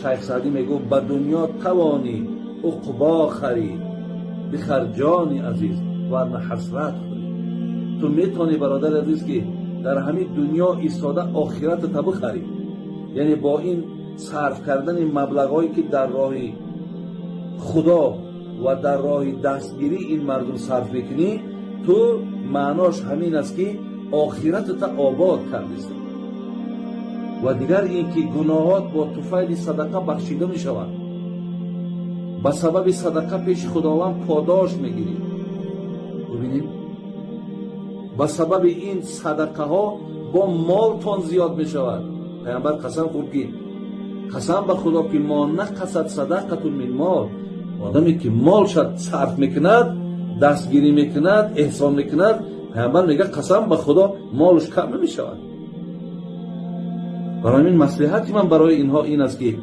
شیخ سعدی میگو به دنیا توانی عقبا خرید، بخر جان عزیز ورنه حسرت خوری. تو میتونی برادر عزیز که در همین دنیا ایستاده آخرت تا بخری، یعنی با این صرف کردن مبلغایی که در راه خدا و در راه دستگیری این مردم صرف میکنی، تو معناش همین است که آخرت تا آباد کردیست. و دیگر این که گناهات با طفیل صدقه بخشیده می شود، با سبب صدقه پیش خداوند پاداش میگیری. ببینید با سبب این صدقه ها با مالتون زیاد می شود. پیامبر قسم خورد که قسم به خدا که ما نقصد صدقه من مال، آدمی که مال شد صرف میکند، دستگیری میکند، احسان میکند، پیامبر میگه قسم به خدا مالش کم نمی شود. برای این مصلحتی من برای اینها این است که